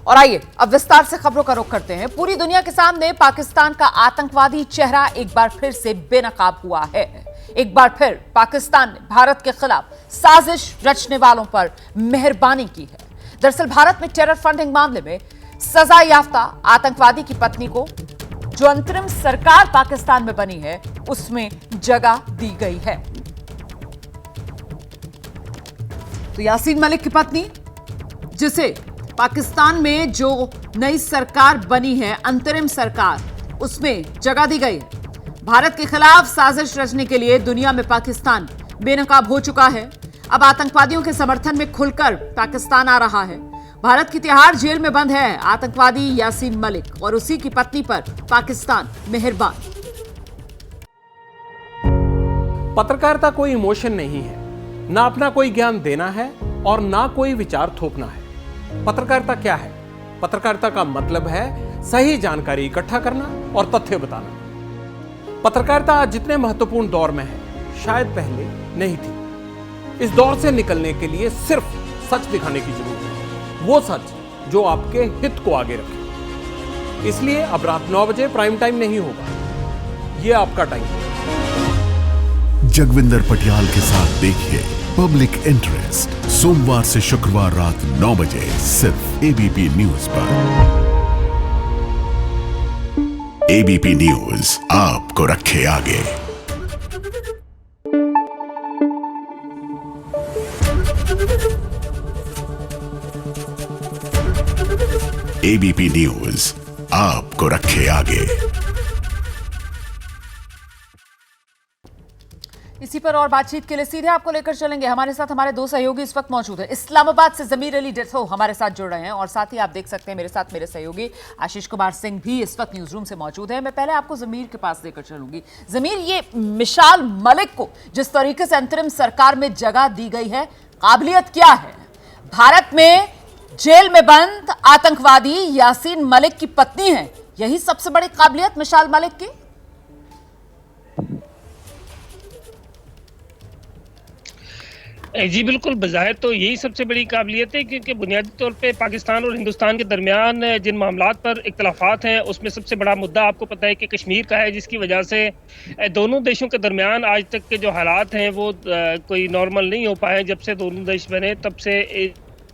और आइए अब विस्तार से खबरों का रुख करते हैं। पूरी दुनिया के सामने पाकिस्तान का आतंकवादी चेहरा एक बार फिर से बेनकाब हुआ है। एक बार फिर पाकिस्तान ने भारत के खिलाफ साजिश रचने वालों पर मेहरबानी की है। दरअसल भारत में टेरर फंडिंग मामले में सजा याफ्ता आतंकवादी की पत्नी को जो अंतरिम सरकार पाकिस्तान में बनी है उसमें जगह दी गई है। तो यासीन मलिक की पत्नी, जिसे पाकिस्तान में जो नई सरकार बनी है, अंतरिम सरकार, उसमें जगह दी गई है। भारत के खिलाफ साजिश रचने के लिए दुनिया में पाकिस्तान बेनकाब हो चुका है। अब आतंकवादियों के समर्थन में खुलकर पाकिस्तान आ रहा है। भारत की तिहाड़ जेल में बंद है आतंकवादी यासीन मलिक और उसी की पत्नी पर पाकिस्तान मेहरबान। पत्रकारिता कोई इमोशन नहीं है, ना अपना कोई ज्ञान देना है और ना कोई विचार थोपना है। पत्रकारिता क्या है? पत्रकारिता का मतलब है सही जानकारी इकट्ठा करना और तथ्य बताना। पत्रकारिता आज जितने महत्वपूर्ण दौर में है, शायद पहले नहीं थी। इस दौर से निकलने के लिए सिर्फ सच दिखाने की जरूरत है, वो सच जो आपके हित को आगे रखे। इसलिए अब रात 9 बजे प्राइम टाइम नहीं होगा, ये आपका टाइम है। जगविंदर पटियाल के साथ देखिए पब्लिक इंटरेस्ट, सोमवार से शुक्रवार रात 9 बजे सिर्फ एबीपी न्यूज पर। एबीपी न्यूज आपको रखे आगे। एबीपी न्यूज आपको रखे आगे। इसी पर और बातचीत के लिए सीधे आपको लेकर चलेंगे। हमारे साथ हमारे दो सहयोगी इस वक्त मौजूद हैं। इस्लामाबाद से जमीर अली डिथो हमारे साथ जुड़ रहे हैं और साथ ही आप देख सकते हैं मेरे साथ मेरे सहयोगी आशीष कुमार सिंह भी इस वक्त न्यूज रूम से मौजूद है। मैं पहले आपको जमीर के पास लेकर चलूंगी। जमीर, ये मिसाल मलिक को जिस तरीके से अंतरिम सरकार में जगह दी गई है, काबिलियत क्या है? भारत में जेल में बंद आतंकवादी यासीन मलिक की पत्नी है, यही सबसे बड़ी काबिलियत मिसाल मलिक की? जी बिल्कुल, बज़ाहिर तो यही सबसे बड़ी काबिलियत है, क्योंकि बुनियादी तौर पे पाकिस्तान और हिंदुस्तान के दरमियान जिन मामलात पर इख्तलाफात हैं उसमें सबसे बड़ा मुद्दा आपको पता है कि कश्मीर का है, जिसकी वजह से दोनों देशों के दरमियान आज तक के जो हालात हैं वो कोई नॉर्मल नहीं हो पाए। जब से दोनों देश बने तब से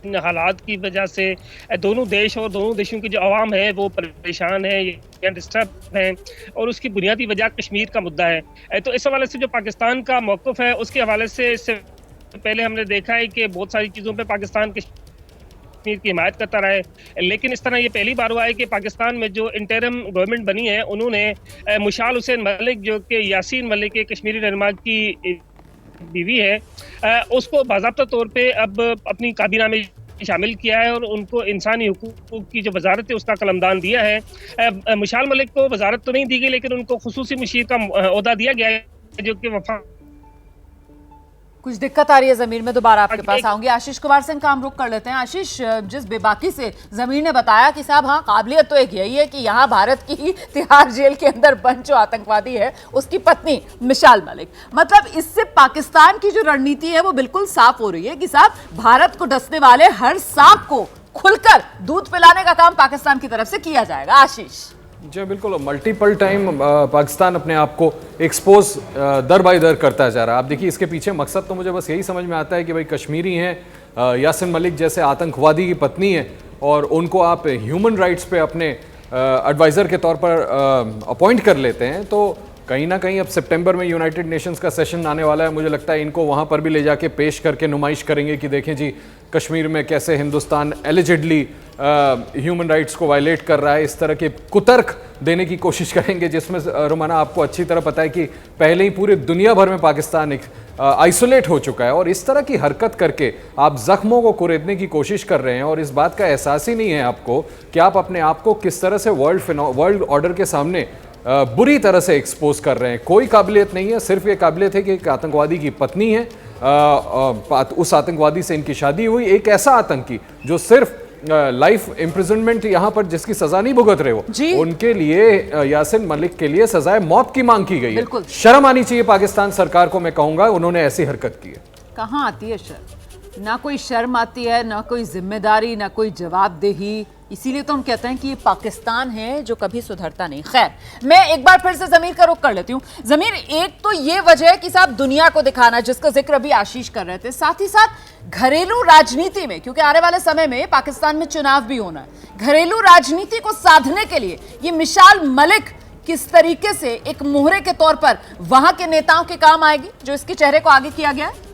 इन हालात की वजह से दोनों देश और दोनों देशों की जो आवाम है वो परेशान है या डिस्टर्ब हैं, और उसकी बुनियादी वजह कश्मीर का मुद्दा है। तो इस हवाले से जो पाकिस्तान का मौक़िफ़ है उसके हवाले से इससे पहले हमने देखा है कि बहुत सारी चीज़ों पे पाकिस्तान कश्मीर की हिमायत करता रहा है, लेकिन इस तरह ये पहली बार हुआ है कि पाकिस्तान में जो इंटरिम गवर्नमेंट बनी है उन्होंने मुशाल हुसैन मलिक, जो कि यासीन मलिक के कश्मीरी रहनुमा की बीवी है, उसको बाज़ाब्ता तौर पे अब अपनी काबीना में शामिल किया है और उनको इंसानी हुकूक की जो वजारत है उसका कलमदान दिया है। मुशाल मलिक को वजारत तो नहीं दी गई, लेकिन उनको खुसूसी मुशीर का ओहदा दिया गया है, जो कि वफा। कुछ दिक्कत आ रही है जमीर में, दोबारा आपके पास आऊंगी। आशीष कुमार सिंह काम रुक कर लेते हैं। आशीष, जिस बेबाकी से जमीर ने बताया कि साहब हाँ, काबिलियत तो एक यही है कि यहाँ भारत की तिहाड़ जेल के अंदर बंद जो आतंकवादी है उसकी पत्नी मिसाल मलिक, मतलब इससे पाकिस्तान की जो रणनीति है वो बिल्कुल साफ हो रही है कि साहब भारत को डसने वाले हर सांप को खुलकर दूध पिलाने का काम पाकिस्तान की तरफ से किया जाएगा। आशीष जी बिल्कुल, मल्टीपल टाइम पाकिस्तान अपने आप को एक्सपोज दर बाई दर करता जा रहा है। आप देखिए इसके पीछे मकसद तो मुझे बस यही समझ में आता है कि भाई कश्मीरी हैं, यासीन मलिक जैसे आतंकवादी की पत्नी है और उनको आप ह्यूमन राइट्स पे अपने एडवाइज़र के तौर पर अपॉइंट कर लेते हैं, तो कहीं ना कहीं अब सितंबर में यूनाइटेड नेशंस का सेशन आने वाला है। मुझे लगता है इनको वहाँ पर भी ले जाके पेश करके नुमाइश करेंगे कि देखें जी कश्मीर में कैसे हिंदुस्तान एलिजिडली ह्यूमन राइट्स को वायलेट कर रहा है। इस तरह के कुतर्क देने की कोशिश करेंगे, जिसमें रुमाना आपको अच्छी तरह पता है कि पहले ही पूरे दुनिया भर में पाकिस्तान एक आइसोलेट हो चुका है, और इस तरह की हरकत करके आप जख्मों को कुरेदने की कोशिश कर रहे हैं और इस बात का एहसास ही नहीं है आपको कि आप अपने आप को किस तरह से वर्ल्ड ऑर्डर के सामने बुरी तरह से एक्सपोज कर रहे हैं। कोई काबिलियत नहीं है, सिर्फ ये काबिलियत है कि एक आतंकवादी की पत्नी है, उस आतंकवादी से इनकी शादी हुई, एक ऐसा आतंकी जो सिर्फ लाइफ इम्प्रिजनमेंट यहाँ पर जिसकी सजा नहीं भुगत रहे हो, उनके लिए यासीन मलिक के लिए सजाए मौत की मांग की गई है। शर्म आनी चाहिए पाकिस्तान सरकार को, मैं कहूंगा उन्होंने ऐसी हरकत की है। कहाँ आती है शर्म? ना कोई शर्म आती है, ना कोई जिम्मेदारी, ना कोई जवाबदेही। इसीलिए तो हम कहते हैं कि ये पाकिस्तान है जो कभी सुधरता नहीं। खैर, मैं एक बार फिर से जमीर का रुख कर लेती हूँ। जमीर, एक तो ये वजह है कि साहब दुनिया को दिखाना, जिसका जिक्र अभी आशीष कर रहे थे, साथ ही साथ घरेलू राजनीति में, क्योंकि आने वाले समय में पाकिस्तान में चुनाव भी होना है, घरेलू राजनीति को साधने के लिए ये मिसाल मलिक किस तरीके से एक मोहरे के तौर पर वहां के नेताओं के काम आएगी, जो इसके चेहरे को आगे किया गया है?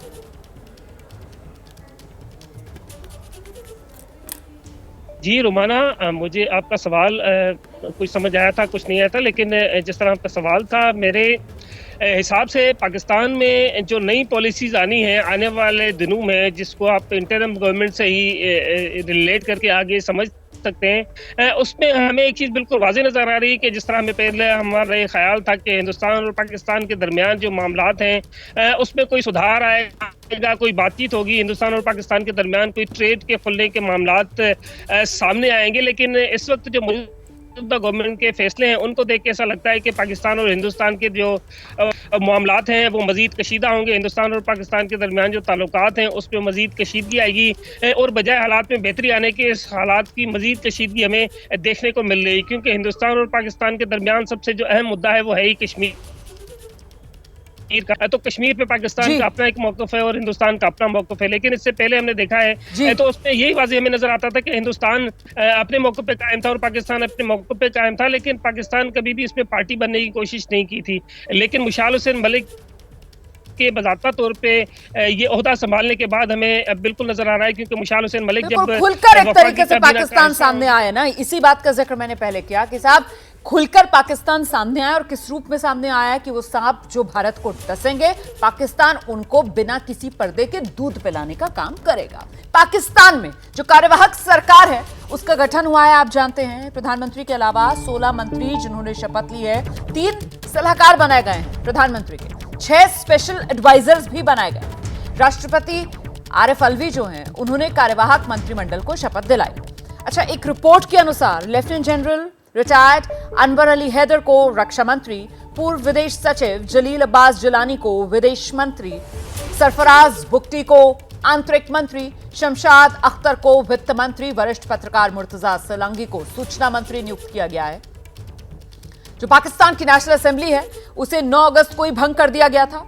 जी रुमाना, मुझे आपका सवाल कुछ समझ आया था, कुछ नहीं आया था, लेकिन जिस तरह आपका सवाल था, मेरे हिसाब से पाकिस्तान में जो नई पॉलिसीज आनी है आने वाले दिनों में, जिसको आप इंटरिम गवर्नमेंट से ही रिलेट करके आगे समझ सकते हैं, उसमें हमें एक चीज़ बिल्कुल वाज़ेह नज़र आ रही है कि जिस तरह हमें पहले हमारा ये ख्याल था कि हिंदुस्तान और पाकिस्तान के दरमियान जो मामलात हैं उसमें कोई सुधार आएगा, कोई बातचीत होगी, हिंदुस्तान और पाकिस्तान के दरमियान कोई ट्रेड के खुलने के मामलात सामने आएंगे। लेकिन इस वक्त जो गवर्नमेंट के फैसले हैं उनको देख के ऐसा लगता है कि पाकिस्तान और हिंदुस्तान के जो मामलात हैं वो मजीद कशीदा होंगे। हिंदुस्तान और पाकिस्तान के दरमियान जो ताल्लुकात हैं उस पर मजीद कशीदगी आएगी और बजाय हालात में बेहतरी आने के इस हालात की मजीद कशीदगी हमें देखने को मिल रही है, क्योंकि हिंदुस्तान और पाकिस्तान के दरमियान सबसे जो अहम मुद्दा है वो है ही कश्मीर का। तो कश्मीर पे पाकिस्तान का अपना एक मौक़िफ़ है और हिंदुस्तान का अपना मौक़िफ़ है, लेकिन इससे पहले हमने देखा है तो उसमें यही वाज़ेह हमें नजर आता था कि हिंदुस्तान अपने मौक़िफ़ पे कायम था और पाकिस्तान अपने मौक़िफ़ पे कायम था, लेकिन पाकिस्तान कभी भी इसमें पार्टी बनने की कोशिश नहीं की थी। लेकिन मुशाल हुसैन मलिक के बज़ाता तौर पे ये ओहदा संभालने के बाद हमें बिल्कुल नजर आ रहा है, क्योंकि मुशाल हुसैन मलिक जब खुलकर एक तरीके से पाकिस्तान सामने आया ना, इसी बात का जिक्र मैंने पहले किया कि साहब खुलकर पाकिस्तान सामने आया, और किस रूप में सामने आया है कि वो साहब जो भारत को डसेंगे, पाकिस्तान उनको बिना किसी पर्दे के दूध पिलाने का काम करेगा। पाकिस्तान में जो कार्यवाहक सरकार है उसका गठन हुआ है, आप जानते हैं, प्रधानमंत्री के अलावा 16 मंत्री जिन्होंने शपथ ली है, 3 सलाहकार बनाए गए हैं प्रधानमंत्री के, 6 स्पेशल एडवाइजर्स भी बनाए गए। राष्ट्रपति आरिफ अलवी जो हैं उन्होंने कार्यवाहक मंत्रिमंडल को शपथ दिलाई। अच्छा, एक रिपोर्ट के अनुसार lieutenant general retired Anwar Ali Haider को रक्षा मंत्री, पूर्व विदेश सचिव जलील अब्बास जिलानी को विदेश मंत्री, सरफराज बुगटी को आंतरिक मंत्री, शमशाद अख्तर को वित्त मंत्री, वरिष्ठ पत्रकार मुर्तजा सोलंकी को सूचना मंत्री नियुक्त किया गया है। जो पाकिस्तान की नेशनल असेंबली है उसे 9 अगस्त को ही भंग कर दिया गया था,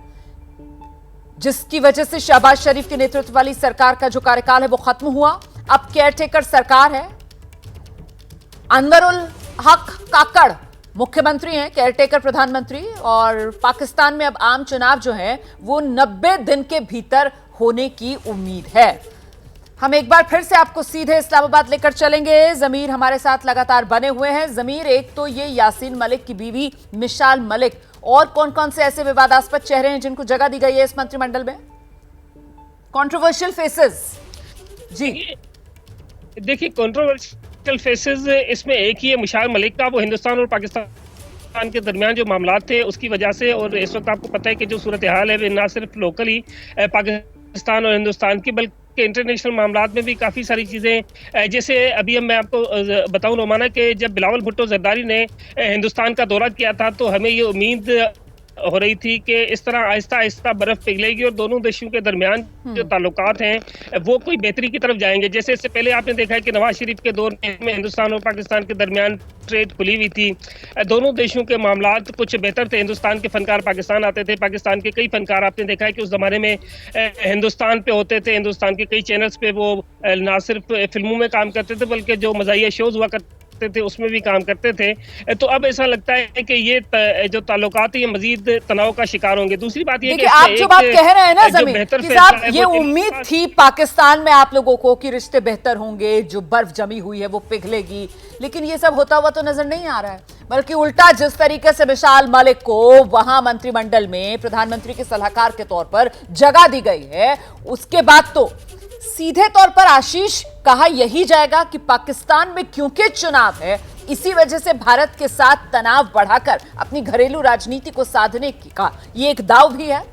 जिसकी वजह से शहबाज शरीफ के नेतृत्व वाली सरकार का जो कार्यकाल है वो खत्म हुआ। अब केयरटेकर सरकार है, अनवरुल हक काकड़ मुख्यमंत्री हैं, केयरटेकर प्रधानमंत्री, और पाकिस्तान में अब आम चुनाव जो है वो 90 दिन के भीतर होने की उम्मीद है। हम एक बार फिर से आपको सीधे इस्लामाबाद लेकर चलेंगे। जमीर हमारे साथ लगातार बने हुए हैं। जमीर, एक तो ये यासीन मलिक की बीवी मिसाल मलिक, और कौन कौन से ऐसे विवादास्पद चेहरे हैं जिनको जगह दी गई है इस मंत्रिमंडल में? Controversial faces. जी देखिए, कंट्रोवर्शियल फेसेस इसमें एक ही है मिसाल मलिक का, वो हिंदुस्तान और पाकिस्तान के दरमियान जो मामलात थे उसकी वजह से, और इस वक्त आपको पता है कि जो सूरत हाल है ना सिर्फ लोकली पाकिस्तान और हिंदुस्तान की बल्कि इंटरनेशनल मामलात में भी काफ़ी सारी चीज़ें, जैसे अभी मैं आपको बताऊं रोमाना कि जब बिलावल भुट्टो जरदारी ने हिंदुस्तान का दौरा किया था तो हमें ये उम्मीद हो रही थी कि इस तरह आहिस्ता आहिस्ता बर्फ पिघलेगी और दोनों देशों के दरमियान जो ताल्लुकात हैं वो कोई बेहतरी की तरफ जाएंगे। जैसे इससे पहले आपने देखा है कि नवाज शरीफ के दौर में हिंदुस्तान और पाकिस्तान के दरमियान ट्रेड खुली हुई थी, दोनों देशों के मामलात कुछ बेहतर थे। हिंदुस्तान के फनकार पाकिस्तान आते थे, पाकिस्तान के कई फनकार आपने देखा है कि उस जमाने में हिंदुस्तान पे होते थे, हिंदुस्तान के कई चैनल्स पे वो ना सिर्फ फिल्मों में काम करते थे बल्कि जो मज़ाहिया शोज हुआ करते थे उसमें भी काम करते थे। तो अब ऐसा लगता है कि ये जो ताल्लुकात है ये मजीद तनाव का शिकार होंगे। दूसरी बात ये कि आप जो बात कह रहे हैं ना जमीर कि साहब ये उम्मीद थी पाकिस्तान में आप लोगों को कि रिश्ते बेहतर होंगे, जो बर्फ जमी हुई है वो पिघलेगी, लेकिन ये सब होता हुआ तो नजर नहीं आ रहा है, बल्कि उल्टा जिस तरीके से मिसाल मलिक को वहां मंत्रिमंडल में प्रधानमंत्री के सलाहकार के तौर पर जगह दी गई है, उसके बाद तो सीधे तौर पर आशीष कहा यही जाएगा कि पाकिस्तान में क्योंकि चुनाव है इसी वजह से भारत के साथ तनाव बढ़ाकर अपनी घरेलू राजनीति को साधने का ये एक दाव भी है।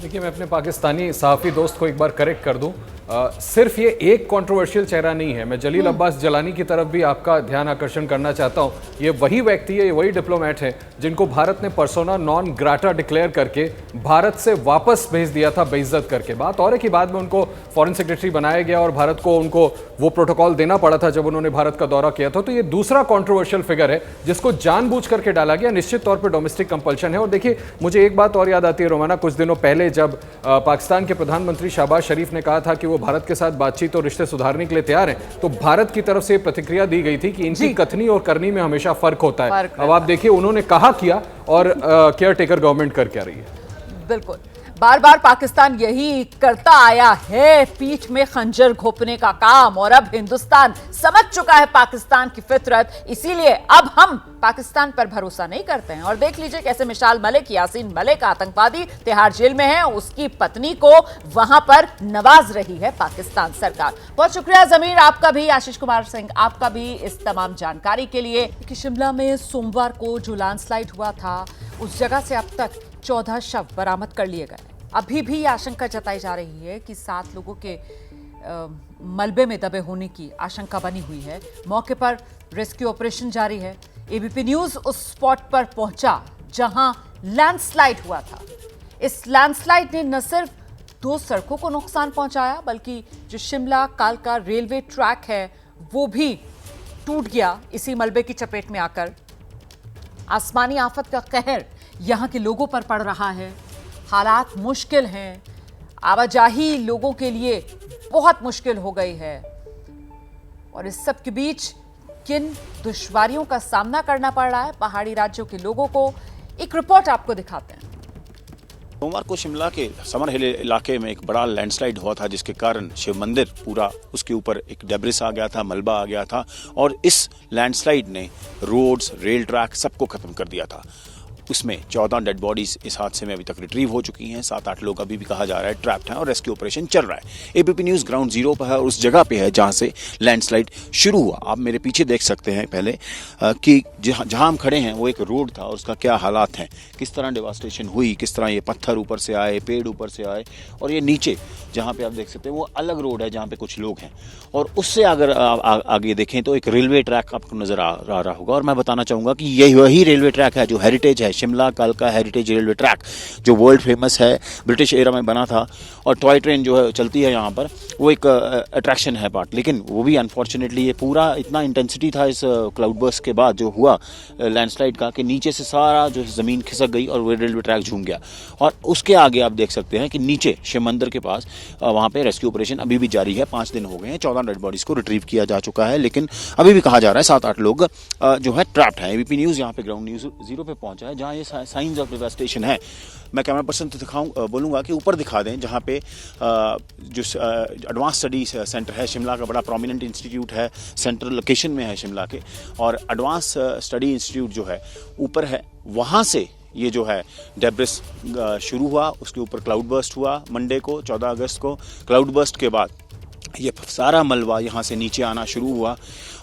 देखिए, मैं अपने पाकिस्तानी सहाफ़ी दोस्त को एक बार करेक्ट कर दूं, सिर्फ ये एक कंट्रोवर्शियल चेहरा नहीं है। मैं जलील अब्बास जलानी की तरफ भी आपका ध्यान आकर्षण करना चाहता हूं। ये वही व्यक्ति है, ये वही डिप्लोमेट है जिनको भारत ने पर्सोना नॉन ग्राटा डिक्लेयर करके भारत से वापस भेज दिया था बेइज्जत करके। बात और है कि बाद में उनको फॉरेन सेक्रेटरी बनाया गया और भारत को उनको वो प्रोटोकॉल देना पड़ा था जब उन्होंने भारत का दौरा किया था। तो ये दूसरा कंट्रोवर्शियल फिगर है जिसको जानबूझ करके डाला गया। निश्चित तौर पर डोमेस्टिक कंपल्शन है। और देखिए, मुझे एक बात और याद आती है रोमाना, कुछ दिनों पहले जब पाकिस्तान के प्रधानमंत्री शहबाज शरीफ ने कहा था कि वो भारत के साथ बातचीत और रिश्ते सुधारने के लिए तैयार हैं, तो भारत की तरफ से प्रतिक्रिया दी गई थी कि इनकी कथनी और करनी में हमेशा फर्क होता है। अब आप देखिए, उन्होंने कहा किया और केयर टेकर गवर्नमेंट करके आ रही है। बिल्कुल, बार बार पाकिस्तान यही करता आया है, पीठ में खंजर घोंपने का काम। और अब हिंदुस्तान समझ चुका है पाकिस्तान की फितरत, इसीलिए अब हम पाकिस्तान पर भरोसा नहीं करते हैं। और देख लीजिए कैसे मिसाल मलिक, यासीन मलिक आतंकवादी तिहाड़ जेल में है, उसकी पत्नी को वहां पर नवाज रही है पाकिस्तान सरकार। बहुत शुक्रिया जमीर आपका भी, आशीष कुमार सिंह आपका भी इस तमाम जानकारी के लिए। कि शिमला में सोमवार को जो लैंडस्लाइड हुआ था, उस जगह से अब तक 14 शव बरामद कर लिए गए। अभी भी आशंका जताई जा रही है कि 7 लोगों के मलबे में दबे होने की आशंका बनी हुई है। मौके पर रेस्क्यू ऑपरेशन जारी है। एबीपी न्यूज उस स्पॉट पर पहुंचा जहां लैंडस्लाइड हुआ था। इस लैंडस्लाइड ने न सिर्फ 2 सड़कों को नुकसान पहुंचाया, बल्कि जो शिमला कालका रेलवे ट्रैक है वो भी टूट गया इसी मलबे की चपेट में आकर। आसमानी आफत का कहर यहां के लोगों पर पड़ रहा है। हालात मुश्किल हैं, आवाजाही लोगों के लिए बहुत मुश्किल हो गई है। और इस सब के बीच किन दुश्वारियों का सामना करना पड़ रहा है पहाड़ी राज्यों के लोगों को, एक रिपोर्ट आपको दिखाते हैं। सोमवार को शिमला के समर हिल इलाके में एक बड़ा लैंडस्लाइड हुआ था, जिसके कारण शिव मंदिर पूरा उसके ऊपर एक डेब्रिस आ गया था, मलबा आ गया था। और इस लैंडस्लाइड ने रोड्स, रेल ट्रैक सबको खत्म कर दिया था। उसमें 14 डेड बॉडीज इस हादसे में अभी तक रिट्रीव हो चुकी हैं। 7-8 लोग अभी भी कहा जा रहा है ट्रैप्ड हैं और रेस्क्यू ऑपरेशन चल रहा है। एबीपी न्यूज़ ग्राउंड जीरो पर है और उस जगह पे है जहां से लैंडस्लाइड शुरू हुआ। आप मेरे पीछे देख सकते हैं पहले कि जहां हम खड़े हैं वो एक रोड था और उसका क्या हालात हैं, किस तरह डिवास्टेशन हुई, किस तरह ये पत्थर ऊपर से आए, पेड़ ऊपर से आए। और ये नीचे जहाँ पे आप देख सकते हैं वो अलग रोड है जहाँ पे कुछ लोग हैं। और उससे अगर आगे देखें तो एक रेलवे ट्रैक आपको नजर आ रहा होगा। और मैं बताना चाहूँगा कि यही वही रेलवे ट्रैक है जो हेरिटेज है, शिमला कालका हेरिटेज रेलवे ट्रैक, जो वर्ल्ड फेमस है, ब्रिटिश एरा में बना था। और टॉय ट्रेन जो है चलती है यहाँ पर, वो एक अट्रैक्शन है पार्ट। लेकिन वो भी अनफॉर्चुनेटली ये पूरा इतना इंटेंसिटी था इस क्लाउड बर्स्ट के बाद जो हुआ लैंडस्लाइड का, कि नीचे से सारा जो ज़मीन खिसक गई और वो रेलवे ट्रैक झूम गया। और उसके आगे आप देख सकते हैं कि नीचे शिव मंदिर के पास वहाँ पे रेस्क्यू ऑपरेशन अभी भी जारी है। 5 दिन हो गए हैं, 14 डेड बॉडीज को रिट्रीव किया जा चुका है। लेकिन अभी भी कहा जा रहा है 7-8 लोग जो है ट्रैप्ड हैं। एबीपी न्यूज़ यहाँ पे ग्राउंड न्यूज़ जीरो पे पहुंचा है जहाँ ये साइंस ऑफ डिवास्टेशन है। मैं कैमरा पर्सन तो बोलूँगा कि ऊपर दिखा दें जहाँ पे जो एडवांस स्टडी सेंटर है शिमला का, बड़ा प्रोमिनेंट इंस्टीट्यूट है, सेंट्रल लोकेशन में है शिमला के। और एडवांस स्टडी इंस्टीट्यूट जो है ऊपर है, वहाँ से ये जो है डेब्रिस शुरू हुआ। उसके ऊपर क्लाउड बर्स्ट हुआ मंडे को, 14 अगस्त को। क्लाउड बर्स्ट के बाद ये सारा मलबा यहाँ से नीचे आना शुरू हुआ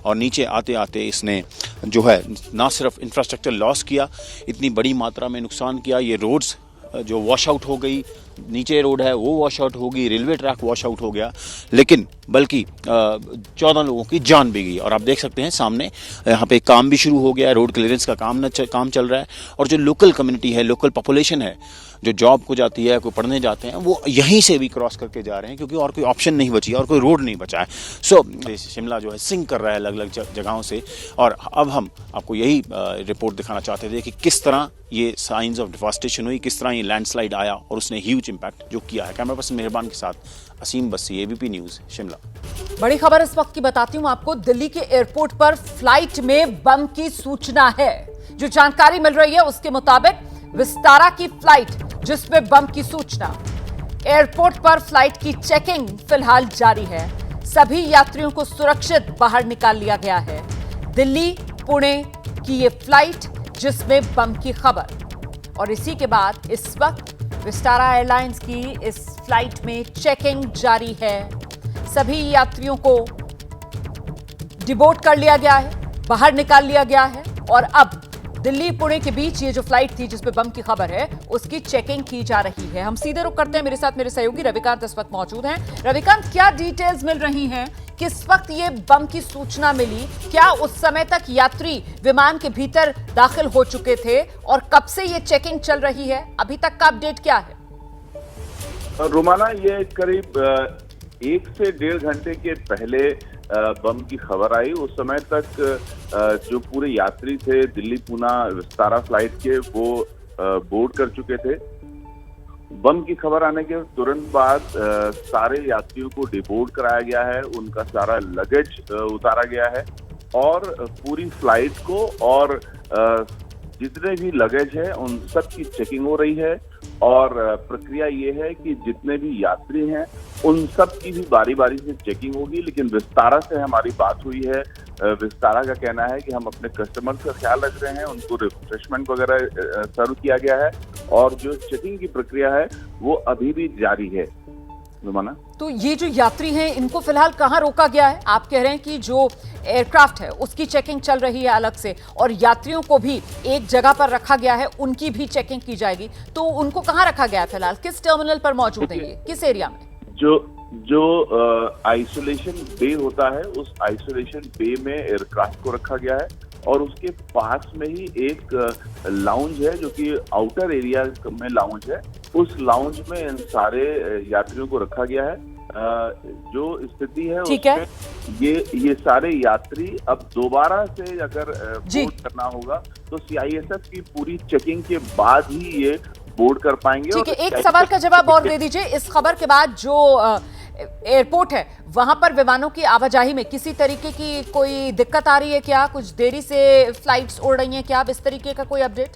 और नीचे आते आते इसने जो है ना सिर्फ इंफ्रास्ट्रक्चर लॉस किया, इतनी बड़ी मात्रा में नुकसान किया। ये रोड्स जो वॉश आउट हो गई, नीचे रोड है वो वॉश आउट हो गई, रेलवे ट्रैक वॉश आउट हो गया, लेकिन बल्कि 14 लोगों की जान भी गई। और आप देख सकते हैं सामने यहाँ पे काम भी शुरू हो गया, रोड क्लियरेंस का काम चल रहा है। और जो लोकल कम्युनिटी है, लोकल पॉपुलेशन है, जो जॉब को जाती है, कोई पढ़ने जाते हैं, वो यहीं से भी क्रॉस करके जा रहे हैं क्योंकि और कोई ऑप्शन नहीं बची और कोई रोड नहीं बचा है। सो शिमला जो है सिंक कर रहा है अलग अलग जगहों से। और अब हम आपको यही रिपोर्ट दिखाना चाहते थे कि किस तरह ये साइंस ऑफ डिवास्टेशन हुई, किस तरह ये लैंडस्लाइड आया और उसने ह्यूज इम्पैक्ट जो किया है। कैमरा पर्सन मेहरबान के साथ असीम बस्सी, एबीपी न्यूज़ शिमला। बड़ी खबर इस वक्त की बताती हूं आपको। दिल्ली के एयरपोर्ट पर फ्लाइट में बम की सूचना है। जो जानकारी मिल रही है उसके मुताबिक विस्तारा की फ्लाइट जिसमें बम की सूचना। एयरपोर्ट पर फ्लाइट की चेकिंग फिलहाल जारी है। सभी यात्रियों को सुरक्षित बाहर निकाल लिया गया है। दिल्ली पुणे की ये फ्लाइट जिसमें बम की खबर। और इसी के बाद इस वक्त विस्तारा एयरलाइंस की इस फ्लाइट में चेकिंग जारी है। सभी यात्रियों को डिबोर्ड कर लिया गया है, बाहर निकाल लिया गया है और अब दिल्ली पुणे के बीच ये जो फ्लाइट थी जिसमें बम की खबर है उसकी चेकिंग की जा रही है। हम सीधे रुख करते हैं, मेरे साथ मेरे सहयोगी रविकांत इस वक्त मौजूद हैं। रविकांत, क्या डिटेल्स मिल रही हैं? किस वक्त ये बम की सूचना मिली? क्या उस समय तक यात्री विमान के भीतर दाखिल हो चुके थे और कब से ये चेकिंग चल रही है? अभी तक का अपडेट क्या है? रोमाना, ये करीब 1 से 1.5 घंटे के पहले बम की खबर आई। उस समय तक जो पूरे यात्री थे दिल्ली पुणे विस्तारा फ्लाइट के, वो बोर्ड कर चुके थे। बम की खबर आने के तुरंत बाद सारे यात्रियों को डिबोर्ड कराया गया है, उनका सारा लगेज उतारा गया है और पूरी फ्लाइट को और जितने भी लगेज है उन सब की चेकिंग हो रही है। और प्रक्रिया ये है कि जितने भी यात्री हैं उन सब की भी बारी बारी से चेकिंग होगी। लेकिन विस्तारा से हमारी बात हुई है, विस्तारा का कहना है कि हम अपने कस्टमर्स का ख्याल रख रहे हैं, उनको रिफ्रेशमेंट वगैरह सर्व किया गया है और जो चेकिंग की प्रक्रिया है वो अभी भी जारी है। रुमाना, तो ये जो यात्री हैं इनको फिलहाल कहाँ रोका गया है? आप कह रहे हैं कि जो एयरक्राफ्ट है उसकी चेकिंग चल रही है अलग से और यात्रियों को भी एक जगह पर रखा गया है, उनकी भी चेकिंग की जाएगी। तो उनको कहाँ रखा गया है फिलहाल? किस टर्मिनल पर मौजूद है ये? किस एरिया में? जो आइसोलेशन बे होता है, उस आइसोलेशन बे में एयरक्राफ्ट को रखा गया है और उसके पास में ही एक लाउंज है जो कि आउटर एरिया में लाउंज है। उस लाउंज में इन सारे यात्रियों को रखा गया है। जो स्थिति है उसमें ये सारे यात्री अब दोबारा से अगर बोर्ड करना होगा तो CISF की पूरी चेकिंग के बाद ही ये बोर्ड कर पाएंगे। ठीक है, एक सवाल का जवाब और दे दीजिए। इस खबर के बाद जो एयरपोर्ट है वहां पर विमानों की आवाजाही में किसी तरीके की कोई दिक्कत आ रही है क्या? कुछ देरी से फ्लाइट्स उड़ रही हैं क्या? अब इस तरीके का कोई अपडेट?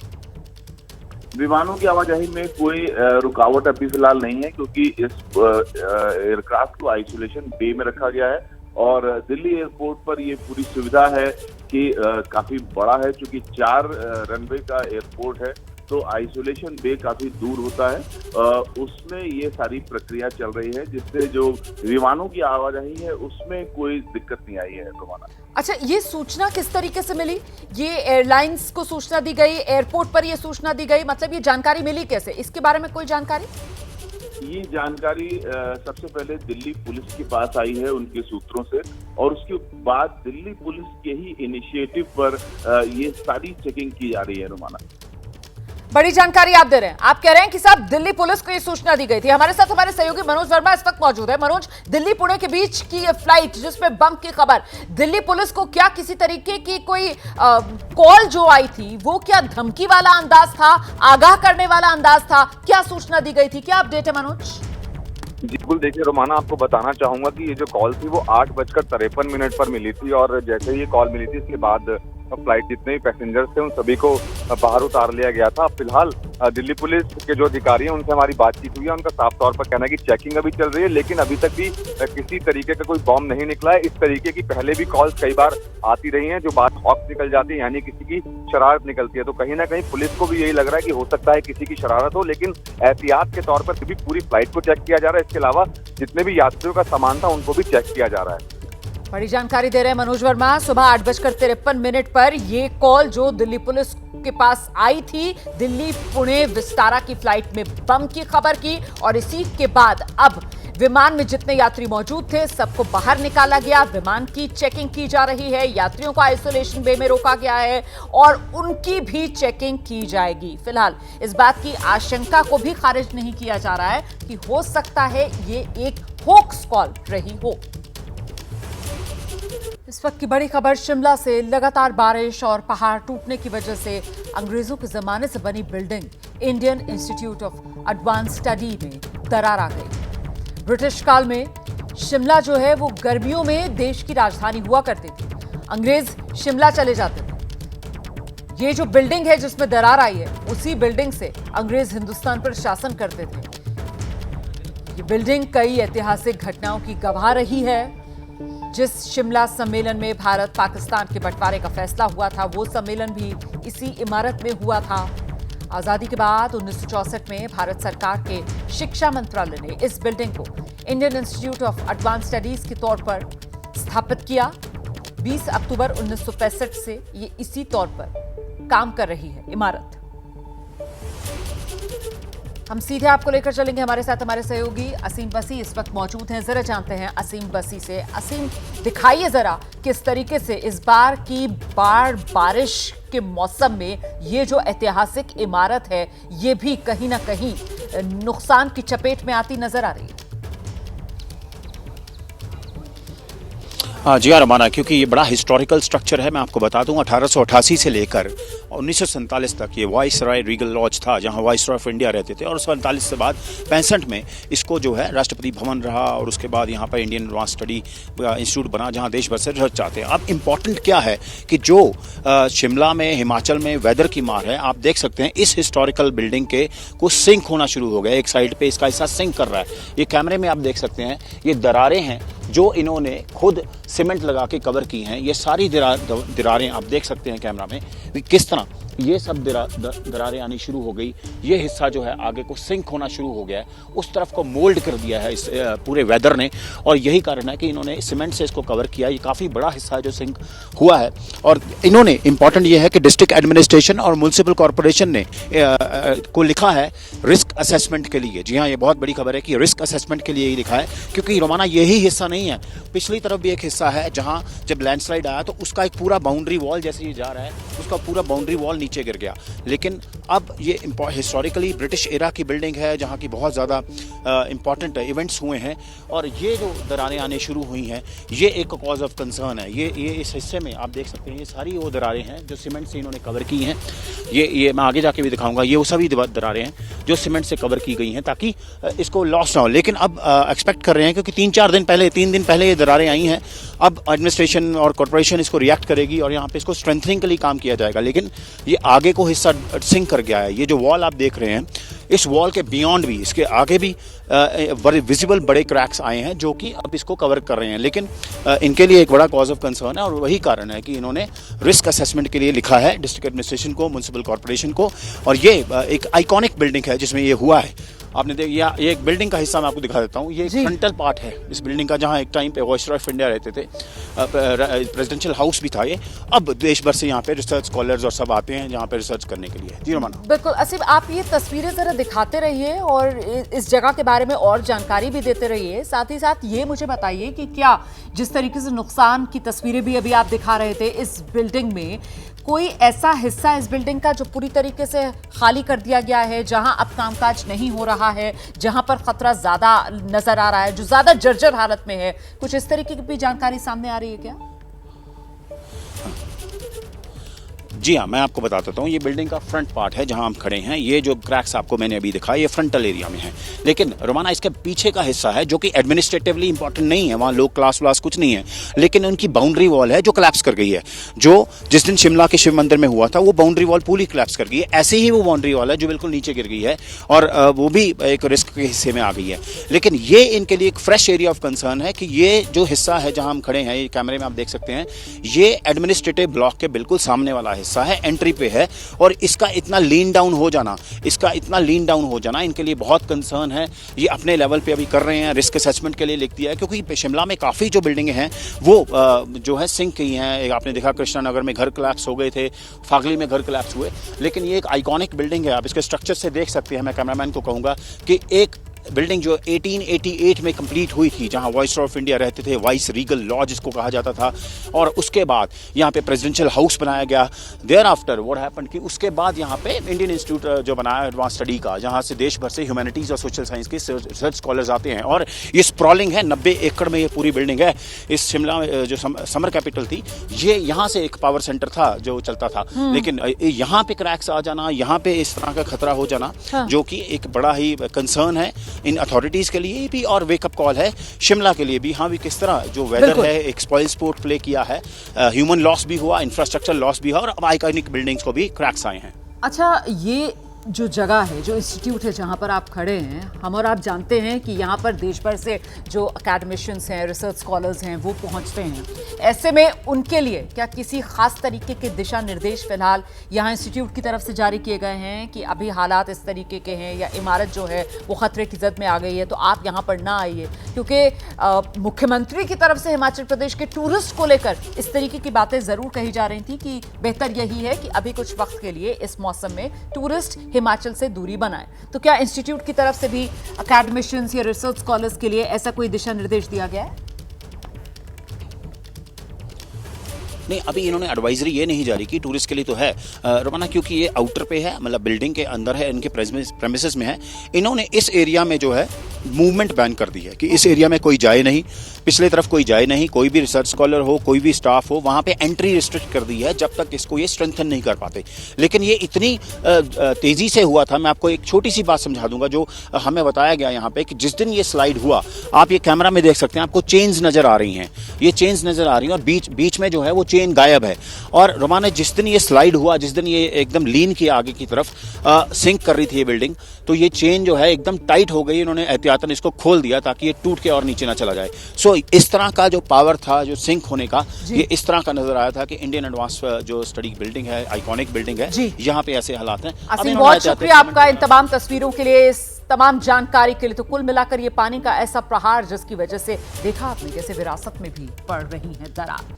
विमानों की आवाजाही में कोई रुकावट अभी फिलहाल नहीं है क्योंकि इस एयरक्राफ्ट को आइसोलेशन बे में रखा गया है और दिल्ली एयरपोर्ट पर ये पूरी सुविधा है कि काफी बड़ा है, क्योंकि 4 रनवे का एयरपोर्ट है तो आइसोलेशन बे काफी दूर होता है। उसमें ये सारी प्रक्रिया चल रही है जिससे जो विमानों की आवाजाही है उसमें कोई दिक्कत नहीं आई है। रोमाना, अच्छा, ये सूचना किस तरीके से मिली? ये एयरलाइंस को सूचना दी गई, एयरपोर्ट पर ये सूचना दी गई, मतलब ये जानकारी मिली कैसे? इसके बारे में कोई जानकारी? ये जानकारी सबसे पहले दिल्ली पुलिस के पास आई है उनके सूत्रों से और उसके बाद दिल्ली पुलिस के ही इनिशिएटिव पर ये सारी चेकिंग की जा रही है। रोमाना, बड़ी जानकारी आप दे रहे हैं। आप कह रहे हैं कि साहब दिल्ली पुलिस को ये सूचना दी गई थी। हमारे साथ हमारे सहयोगी मनोज वर्मा इस वक्त मौजूद है। मनोज, दिल्ली पुणे के बीच की ये फ्लाइट जिसमें बम की खबर, दिल्ली पुलिस को क्या किसी तरीके की कोई कॉल जो आई थी वो क्या धमकी वाला अंदाज था, आगाह करने वाला अंदाज था? क्या सूचना दी गई थी? क्या अपडेट है मनोज? जी बिल्कुल, देखिए रोमाना, आपको बताना चाहूंगा कि ये जो कॉल थी वो 8:53 पर मिली थी और जैसे ही ये कॉल मिली थी इसके बाद फ्लाइट जितने भी पैसेंजर्स थे उन सभी को बाहर उतार लिया गया था। फिलहाल दिल्ली पुलिस के जो अधिकारी हैं उनसे हमारी बातचीत हुई है। उनका साफ तौर पर कहना है कि चेकिंग अभी चल रही है लेकिन अभी तक भी किसी तरीके का कोई बॉम्ब नहीं निकला है। इस तरीके की पहले भी कॉल्स कई बार आती रही हैं जो बात हॉक्स निकल जाती है, यानी किसी की शरारत निकलती है। तो कहीं ना कहीं पुलिस को भी यही लग रहा है कि हो सकता है किसी की शरारत हो, लेकिन एहतियात के तौर पर भी पूरी फ्लाइट को चेक किया जा रहा है। इसके अलावा जितने भी यात्रियों का सामान था उनको भी चेक किया जा रहा है। बड़ी जानकारी दे रहे हैं मनोज वर्मा। सुबह 8:53 पर ये कॉल जो दिल्ली पुलिस के पास आई थी, दिल्ली पुणे विस्तारा की फ्लाइट में बम की खबर की और इसी के बाद अब विमान में जितने यात्री मौजूद थे सबको बाहर निकाला गया, विमान की चेकिंग की जा रही है, यात्रियों को आइसोलेशन बे में रोका गया है और उनकी भी चेकिंग की जाएगी। फिलहाल इस बात की आशंका को भी खारिज नहीं किया जा रहा है कि हो सकता है ये एक होक्स कॉल रही हो। इस वक्त की बड़ी खबर शिमला से। लगातार बारिश और पहाड़ टूटने की वजह से अंग्रेजों के जमाने से बनी building Indian institute of advance study में दरार आ गई। ब्रिटिश काल में शिमला जो है वो गर्मियों में देश की राजधानी हुआ करती थी। अंग्रेज शिमला चले जाते थे। ये जो बिल्डिंग है जिसमें दरार आई है उसी बिल्डिंग से अंग्रेज हिंदुस्तान पर शासन करते थे। ये बिल्डिंग कई ऐतिहासिक घटनाओं की गवाह रही है। जिस शिमला सम्मेलन में भारत पाकिस्तान के बंटवारे का फैसला हुआ था वो सम्मेलन भी इसी इमारत में हुआ था। आजादी के बाद 1964 में भारत सरकार के शिक्षा मंत्रालय ने इस बिल्डिंग को Indian institute of advance studies के तौर पर स्थापित किया। 20 अक्टूबर 1965 से ये इसी तौर पर काम कर रही है इमारत। हम सीधे आपको लेकर चलेंगे, हमारे साथ हमारे सहयोगी असीम बसी इस वक्त मौजूद हैं। जरा जानते हैं असीम बसी से। असीम, दिखाइए जरा किस तरीके से इस बार की बारिश के मौसम में ये जो ऐतिहासिक इमारत है ये भी कहीं ना कहीं नुकसान की चपेट में आती नजर आ रही है। जी हाँ रमाना, क्योंकि ये बड़ा हिस्टोरिकल स्ट्रक्चर है। मैं आपको बता दूं 1888 से लेकर 1947 तक ये वाइसरॉय रीगल लॉज था, जहां वाइसरॉय ऑफ इंडिया रहते थे। और 47 से बाद 65 में इसको जो है राष्ट्रपति भवन रहा, और उसके बाद यहाँ पर इंडियन एडवांस स्टडी इंस्टीट्यूट बना, जहाँ देश भर से रिसर्च आते हैं। अब इम्पॉर्टेंट क्या है कि जो शिमला में, हिमाचल में वेदर की मार है, आप देख सकते हैं इस हिस्टोरिकल बिल्डिंग के कुछ सिंक होना शुरू हो गया। एक साइड पे इसका हिस्सा सिंक कर रहा है। ये कैमरे में आप देख सकते हैं, ये दरारें हैं जो इन्होंने खुद सीमेंट लगा के कवर की हैं। ये सारी दरारें आप देख सकते हैं कैमरा में किस तरह ये सब दरारें आनी शुरू हो गई। ये हिस्सा जो है आगे को सिंक होना शुरू हो गया है, उस तरफ को मोल्ड कर दिया है इस पूरे वेदर ने, और यही कारण है कि इन्होंने सीमेंट से इसको कवर किया। ये काफ़ी बड़ा हिस्सा है जो सिंक हुआ है। और इन्होंने इंपॉर्टेंट ये है कि डिस्ट्रिक्ट एडमिनिस्ट्रेशन और म्यूनसिपल कॉरपोरेशन ने को लिखा है रिस्क असेसमेंट के लिए। जी हाँ, ये बहुत बड़ी खबर है कि रिस्क असेसमेंट के लिए ही लिखा है, क्योंकि रोमाना यही हिस्सा नहीं है, पिछली तरफ भी एक हिस्सा है जहाँ जब लैंडस्लाइड आया तो उसका एक पूरा बाउंड्री वॉल, जैसे ये जा रहा है उसका पूरा बाउंड्री वॉल नीचे गिर गया। लेकिन अब ये हिस्टोरिकली ब्रिटिश एरा की बिल्डिंग है, जहाँ की बहुत ज़्यादा इंपॉर्टेंट इवेंट्स हुए हैं, और ये जो दरारें आने शुरू हुई हैं ये एक कॉज ऑफ कंसर्न है। ये इस हिस्से में आप देख सकते हैं, ये सारी वो दरारें हैं जो सीमेंट से इन्होंने कवर की हैं। ये मैं आगे जाके भी दिखाऊंगा, ये वो सभी दरारें हैं जो सीमेंट से कवर की गई हैं ताकि इसको लॉस ना हो। लेकिन अब एक्सपेक्ट कर रहे हैं, क्योंकि 3 दिन पहले ये दरारें आई हैं, अब एडमिनिस्ट्रेशन और कॉर्पोरेशन इसको रिएक्ट करेगी और यहाँ पे इसको स्ट्रेंथनिंग के लिए काम किया जाएगा। लेकिन ये आगे को हिस्सा सिंक कर गया है। ये जो वॉल आप देख रहे हैं, इस वॉल के बियॉन्ड भी, इसके आगे भी विजिबल बड़े क्रैक्स आए हैं जो कि अब इसको कवर कर रहे हैं। लेकिन इनके लिए एक बड़ा कॉज ऑफ कंसर्न है, और वही कारण है कि इन्होंने रिस्क असेसमेंट के लिए लिखा है डिस्ट्रिक्ट एडमिनिस्ट्रेशन को, म्यूनसिपल कॉर्पोरेशन को। और ये एक आइकॉनिक बिल्डिंग है जिसमें ये हुआ है। आपने देखिए, ये एक बिल्डिंग का हिस्सा मैं आपको दिखा देता हूँ। ये फ्रंटल पार्ट है इस बिल्डिंग का, जहाँ एक टाइम पे वाइसरॉय ऑफ इंडिया रहते थे, प्रेसिडेंशियल हाउस भी था ये। अब देश भर से यहाँ पे रिसर्च स्कॉलर्स और सब आते हैं जहाँ पे रिसर्च करने के लिए। जी रोमाना, बिल्कुल। असीम, आप ये तस्वीरें जरा दिखाते रहिए और इस जगह के बारे में और जानकारी भी देते रहिए। साथ ही साथ ये मुझे बताइए कि क्या जिस तरीके से नुकसान की तस्वीरें भी अभी आप दिखा रहे थे इस बिल्डिंग में, कोई ऐसा हिस्सा इस बिल्डिंग का जो पूरी तरीके से खाली कर दिया गया है, जहां अब कामकाज नहीं हो रहा है, जहां पर खतरा ज्यादा नजर आ रहा है, जो ज्यादा जर्जर हालत में है, कुछ इस तरीके की भी जानकारी सामने आ रही है क्या? जी हाँ, मैं आपको बता देता हूँ। ये बिल्डिंग का फ्रंट पार्ट है जहाँ हम खड़े हैं। ये जो क्रैक्स आपको मैंने अभी दिखाया ये फ्रंटल एरिया में है। लेकिन रोमाना, इसके पीछे का हिस्सा है जो कि एडमिनिस्ट्रेटिवली इंपॉर्टेंट नहीं है, वहाँ लोग क्लास व्लास कुछ नहीं है, लेकिन उनकी बाउंड्री वॉल है जो कोलैप्स कर गई है। जो जिस दिन शिमला के शिव मंदिर में हुआ था वो बाउंड्री वॉल पूरी कोलैप्स कर गई है। ऐसे ही वो बाउंड्री वॉल है जो बिल्कुल नीचे गिर गई है, और वो भी एक रिस्क के हिस्से में आ गई है। लेकिन ये इनके लिए एक फ्रेश एरिया ऑफ कंसर्न है कि ये जो हिस्सा है जहाँ हम खड़े हैं, ये कैमरे में आप देख सकते हैं, ये एडमिनिस्ट्रेटिव ब्लॉक के बिल्कुल सामने वाला हिस्सा है, एंट्री पे है। और इसका इतना लीन डाउन हो जाना इनके लिए बहुत कंसर्न है। ये अपने लेवल पे अभी कर रहे हैं, रिस्क असेसमेंट के लिए लिख दिया है, क्योंकि शिमला में काफ़ी जो बिल्डिंगें हैं वो जो है सिंक की हैं। आपने देखा कृष्णा नगर में घर कोलैप्स हो गए थे, फागली में घर कोलैप्स हुए। लेकिन ये एक आइकॉनिक बिल्डिंग है, आप इसके स्ट्रक्चर से देख सकते हैं। मैं कैमरामैन को कहूँगा कि एक बिल्डिंग जो 1888 में कंप्लीट हुई थी, जहां वाइसरॉय ऑफ इंडिया रहते थे, वाइस रीगल लॉज इसको कहा जाता था, और उसके बाद यहाँ पे प्रेसिडेंशियल हाउस बनाया गया। देयर आफ्टर व्हाट हैपेंड कि उसके बाद यहाँ पे इंडियन इंस्टीट्यूट जो बनाया एडवांस स्टडी का, जहाँ से देश भर से ह्यूमैनिटीज़ और सोशल साइंस के रिसर्च स्कॉलर्स आते हैं। और ये स्प्रॉलिंग है, 90 एकड़ में ये पूरी बिल्डिंग है। इस शिमला में जो समर कैपिटल थी, ये यहाँ से एक पावर सेंटर था जो चलता था। लेकिन यहाँ पे क्रैक्स आ जाना, यहाँ पे इस तरह का खतरा हो जाना, जो कि एक बड़ा ही कंसर्न है इन अथॉरिटीज के लिए भी, और वेकअप कॉल है शिमला के लिए भी। हाँ भी, किस तरह जो वेदर है एक स्पॉइल स्पोर्ट प्ले किया है, ह्यूमन लॉस भी हुआ, इंफ्रास्ट्रक्चर लॉस भी हुआ, और अब आइकॉनिक बिल्डिंग्स को भी क्रैक्स आए हैं। अच्छा, ये जो जगह है, जो इंस्टीट्यूट है जहाँ पर आप खड़े हैं, हम और आप जानते हैं कि यहाँ पर देश भर से जो अकेडमिशियंस हैं, रिसर्च स्कॉलर्स हैं, वो पहुँचते हैं। ऐसे में उनके लिए क्या किसी खास तरीके के दिशा निर्देश फिलहाल यहाँ इंस्टीट्यूट की तरफ से जारी किए गए हैं कि अभी हालात इस तरीके के हैं या इमारत जो है वो खतरे की जद में आ गई है तो आप यहाँ पर ना आइए? क्योंकि मुख्यमंत्री की तरफ से हिमाचल प्रदेश के टूरिस्ट को लेकर इस तरीके की बातें ज़रूर कही जा रही थी कि बेहतर यही है कि अभी कुछ वक्त के लिए इस मौसम में टूरिस्ट हिमाचल से दूरी बनाए। तो क्या इंस्टीट्यूट की तरफ से भी अकेडमिशियंस या रिसर्च स्कॉलर्स के लिए ऐसा कोई दिशा निर्देश दिया गया है? नहीं, अभी इन्होंने एडवाइजरी ये नहीं जारी की, टूरिस्ट के लिए तो है रोमाना, क्योंकि ये आउटर पे है, मतलब बिल्डिंग के अंदर है, इनके प्रेमिसेस में है। इन्होंने इस एरिया में जो है मूवमेंट बैन कर दी है कि इस एरिया में कोई जाए नहीं, पिछले तरफ कोई जाए नहीं, कोई भी रिसर्च स्कॉलर हो, कोई भी स्टाफ हो, वहाँ पे एंट्री रिस्ट्रिक्ट कर दी है जब तक इसको ये स्ट्रेंथन नहीं कर पाते। लेकिन ये इतनी तेज़ी से हुआ था, मैं आपको एक छोटी सी बात समझा दूंगा जो हमें बताया गया यहाँ पे कि जिस दिन ये स्लाइड हुआ, आप ये कैमरा में देख सकते हैं, आपको चेन्स नज़र आ रही हैं, ये चेन्स नज़र आ रही हैं और बीच में जो है वो चेन गायब है। और रोमाना जिस दिन ये स्लाइड हुआ, जिस दिन ये एकदम लीन किया आगे की तरफ, सिंक कर रही थी ये बिल्डिंग, तो ये चेन जो है एकदम टाइट हो गई। इन्होंने एहतियातन इसको खोल दिया ताकि ये टूट के और नीचे ना चला जाए। सो इस तरह का जो पावर था, जो सिंक होने का, ये इस तरह का नजर आया था कि इंडियन एडवांस जो स्टडी बिल्डिंग है, आइकॉनिक बिल्डिंग है, यहाँ पे ऐसे हालात हैं। असीम, बहुत शुक्रिया आपका इन तमाम तस्वीरों के लिए, इस तमाम जानकारी के लिए। तो कुल मिलाकर ये पानी का ऐसा प्रहार जिसकी वजह से देखा आपने कैसे विरासत में भी पड़ रही है दरार।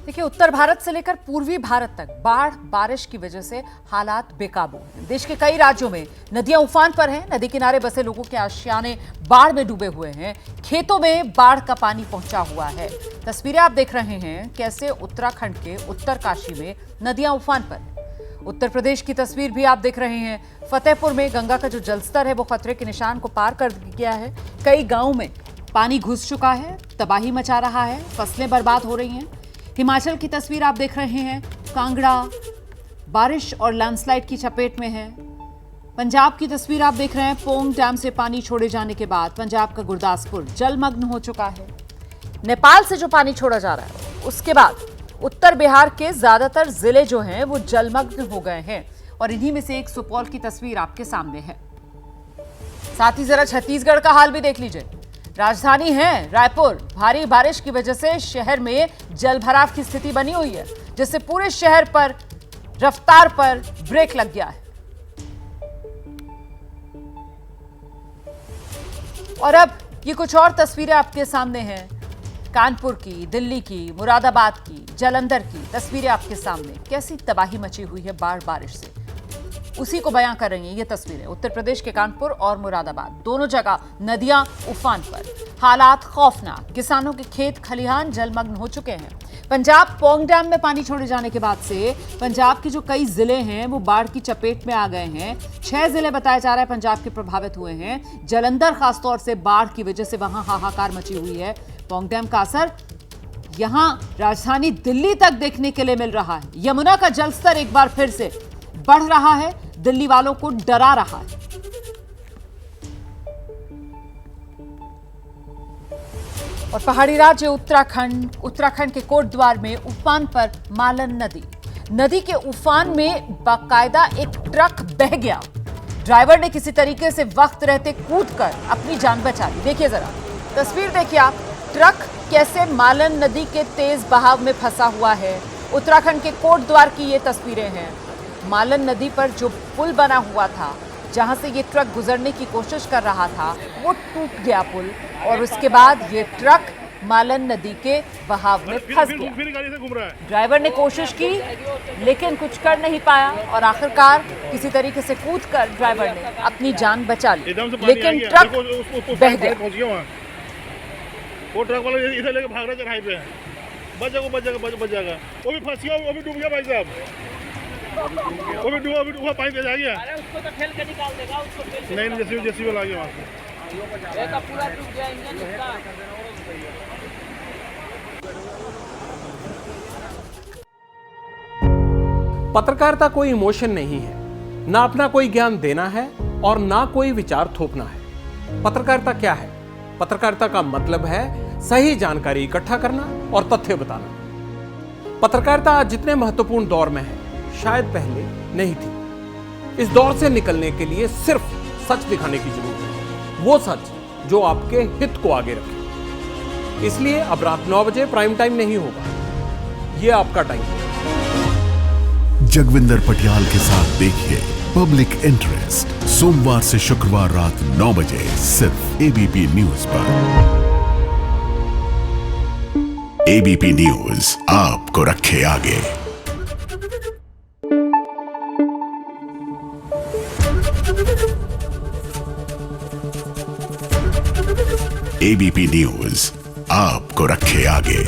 देखिए, उत्तर भारत से लेकर पूर्वी भारत तक बाढ़ बारिश की वजह से हालात बेकाबू हैं। देश के कई राज्यों में नदियां उफान पर हैं, नदी किनारे बसे लोगों के आशियाने बाढ़ में डूबे हुए हैं, खेतों में बाढ़ का पानी पहुंचा हुआ है। तस्वीरें आप देख रहे हैं कैसे उत्तराखंड के उत्तरकाशी में नदियां उफान पर। उत्तर प्रदेश की तस्वीर भी आप देख रहे हैं, फतेहपुर में गंगा का जो जलस्तर है वो खतरे के निशान को पार कर गया है। कई गाँव में पानी घुस चुका है, तबाही मचा रहा है, फसलें बर्बाद हो रही हैं। हिमाचल की तस्वीर आप देख रहे हैं, कांगड़ा बारिश और लैंडस्लाइड की चपेट में है। पंजाब की तस्वीर आप देख रहे हैं, पोंग डैम से पानी छोड़े जाने के बाद पंजाब का गुरदासपुर जलमग्न हो चुका है। नेपाल से जो पानी छोड़ा जा रहा है उसके बाद उत्तर बिहार के ज्यादातर जिले जो हैं वो जलमग्न हो गए हैं और इन्हीं में से एक सुपौल की तस्वीर आपके सामने है। साथ ही जरा छत्तीसगढ़ का हाल भी देख लीजिए। राजधानी है रायपुर, भारी बारिश की वजह से शहर में जलभराव की स्थिति बनी हुई है, जिससे पूरे शहर पर रफ्तार पर ब्रेक लग गया है। और अब ये कुछ और तस्वीरें आपके सामने हैं, कानपुर की, दिल्ली की, मुरादाबाद की, जालंधर की तस्वीरें आपके सामने। कैसी तबाही मची हुई है बाढ़ बारिश से, उसी को बयां कर रही हैं ये तस्वीरें। उत्तर प्रदेश के कानपुर और मुरादाबाद दोनों जगह नदियां उफान पर, हालात खौफनाक, किसानों के खेत खलिहान जलमग्न हो चुके हैं। पंजाब पोंग डैम में पानी छोड़े जाने के बाद से पंजाब के जो कई जिले हैं वो बाढ़ की चपेट में आ गए हैं। 6 जिले बताया जा रहा है पंजाब के प्रभावित हुए हैं। जालंधर खासतौर से बाढ़ की वजह से वहां हाहाकार मची हुई है। पोंग डैम का असर यहां राजधानी दिल्ली तक देखने के लिए मिल रहा है। यमुना का जलस्तर एक बार फिर से बढ़ रहा है, दिल्ली वालों को डरा रहा है। और पहाड़ी राज्य उत्तराखंड के कोटद्वार में उफान पर मालन नदी के उफान में बाकायदा एक ट्रक बह गया। ड्राइवर ने किसी तरीके से वक्त रहते कूदकर अपनी जान बचा ली। देखिए जरा तस्वीर, देखिए आप, ट्रक कैसे मालन नदी के तेज बहाव में फंसा हुआ है। उत्तराखंड के कोटद्वार की ये तस्वीरें हैं। मालन नदी पर जो पुल बना हुआ था, जहां से ये ट्रक गुजरने की कोशिश कर रहा था, वो टूट गया पुल और उसके बाद ये ट्रक मालन नदी के बहाव में फंस गया। ड्राइवर ने कोशिश की लेकिन कुछ कर नहीं पाया और आखिरकार किसी तरीके से कूदकर ड्राइवर ने अपनी जान बचा ली, लेकिन ट्रक बह गया। वो ट्रक वाला इसे लेके भाग रहा है पे, बच जाएगा। वो भी फंस गया, वो भी डूब गया भाई साहब, वो भी डूबा पानी दे जाएगा। अरे उसको तो ठेल के निकाल देगा, उसको नहीं, जैसी वाला आ गया वहां से, ये तो पूरा डूब गया इंजन उसका। पत्रकारिता कोई इमोशन नहीं है, ना अपना कोई ज्ञान देना है और ना कोई विचार थोपना है। पत्रकारिता क्या है? पत्रकारिता का मतलब है सही जानकारी इकट्ठा करना और तथ्य बताना। पत्रकारिता आज जितने महत्वपूर्ण दौर में है शायद पहले नहीं थी। इस दौर से निकलने के लिए सिर्फ सच दिखाने की जरूरत है, वो सच जो आपके हित को आगे रखे। इसलिए अब रात 9 बजे प्राइम टाइम नहीं होगा, ये आपका टाइम है। जगविंदर पटियाल के साथ देखिए पब्लिक इंटरेस्ट सोमवार से शुक्रवार रात 9 बजे सिर्फ एबीपी न्यूज पर। एबीपी न्यूज आपको रखे आगे। एबीपी न्यूज आपको रखे आगे।